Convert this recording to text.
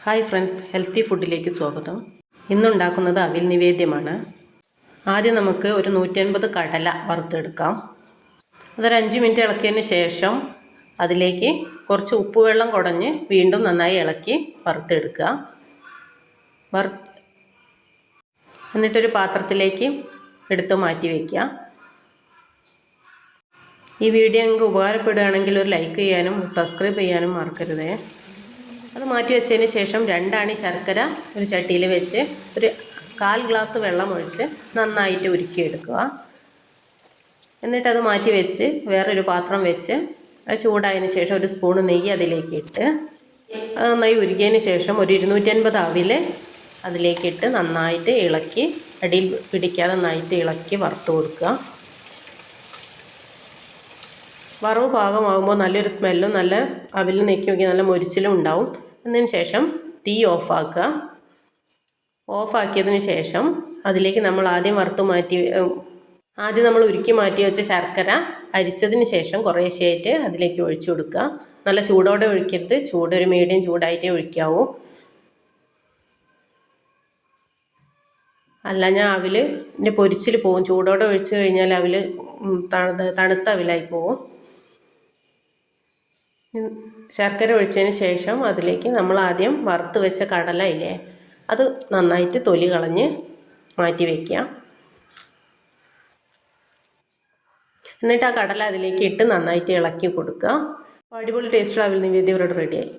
Hi friends, healthy ഫുഡിലേക്ക് സ്വാഗതം. ഇന്നുണ്ടാക്കുന്നത് അവിൽ നിവേദ്യമാണ്. ആദ്യം നമുക്ക് ഒരു 150 കടല വറുത്തെടുക്കാം. അതൊരു 5 മിനിറ്റ് ഇളക്കിയതിന് ശേഷം അതിലേക്ക് കുറച്ച് ഉപ്പുവെള്ളം കുടഞ്ഞ് വീണ്ടും നന്നായി ഇളക്കി വറുത്തെടുക്കുക. എന്നിട്ടൊരു പാത്രത്തിലേക്ക് എടുത്ത് മാറ്റി വയ്ക്കുക. ഈ വീഡിയോ നിങ്ങൾക്ക് ഉപകാരപ്പെടുകയാണെങ്കിൽ ഒരു ലൈക്ക് ചെയ്യാനും സബ്സ്ക്രൈബ് ചെയ്യാനും മറക്കരുതേ. അത് മാറ്റി വെച്ചതിന് ശേഷം 2 അണി ശർക്കര ഒരു ചട്ടിയിൽ വെച്ച് ഒരു 1/4 ഗ്ലാസ് വെള്ളം ഒഴിച്ച് നന്നായിട്ട് ഉരുക്കിയെടുക്കുക. എന്നിട്ടത് മാറ്റി വെച്ച് വേറൊരു പാത്രം വെച്ച് അത് ചൂടായതിന് ശേഷം ഒരു സ്പൂൺ നെയ്യ് അതിലേക്ക് ഇട്ട് അത് നന്നായി ഉരുക്കിയതിന് ശേഷം ഒരു 250 അവിൽ അതിലേക്കിട്ട് നന്നായിട്ട് ഇളക്കി അടിയിൽ പിടിക്കാതെ നന്നായിട്ട് ഇളക്കി വറുത്ത് കൊടുക്കുക. വറവ് പാകമാകുമ്പോൾ നല്ലൊരു സ്മെല്ലും നല്ല അവിൽ നെക്കി നോക്കി നല്ല മൊരിച്ചിലും ഉണ്ടാവും. അതിന് ശേഷം തീ ഓഫാക്കിയതിന് ശേഷം അതിലേക്ക് നമ്മൾ ആദ്യം നമ്മൾ ഉരുക്കി മാറ്റി വെച്ച ശർക്കര അരിച്ചതിന് ശേഷം കുറേശ്ശെയായിട്ട് അതിലേക്ക് ഒഴിച്ചു കൊടുക്കുക. നല്ല ചൂടോടെ ഒഴിക്കരുത്, ഒരു മീഡിയം ചൂടായിട്ടേ ഒഴിക്കാവൂ. അല്ല ഞാൻ അവിലിൻ്റെ പൊരിച്ചിൽ പോവും. ചൂടോടെ ഒഴിച്ചു കഴിഞ്ഞാൽ അവിൽ തണുത്ത അവിലായി പോവും. ശർക്കര ഒഴിച്ചതിന് ശേഷം അതിലേക്ക് നമ്മൾ ആദ്യം വറുത്ത് വെച്ച കടല ഇല്ലേ, അത് നന്നായിട്ട് തൊലി കളഞ്ഞ് മാറ്റി വയ്ക്കുക. എന്നിട്ട് ആ കടല അതിലേക്ക് ഇട്ട് നന്നായിട്ട് ഇളക്കി കൊടുക്കുക. അടിപൊളി ടേസ്റ്റുള്ള അവിൽ നിവേദ്യം ഇവിടെ റെഡിയായി.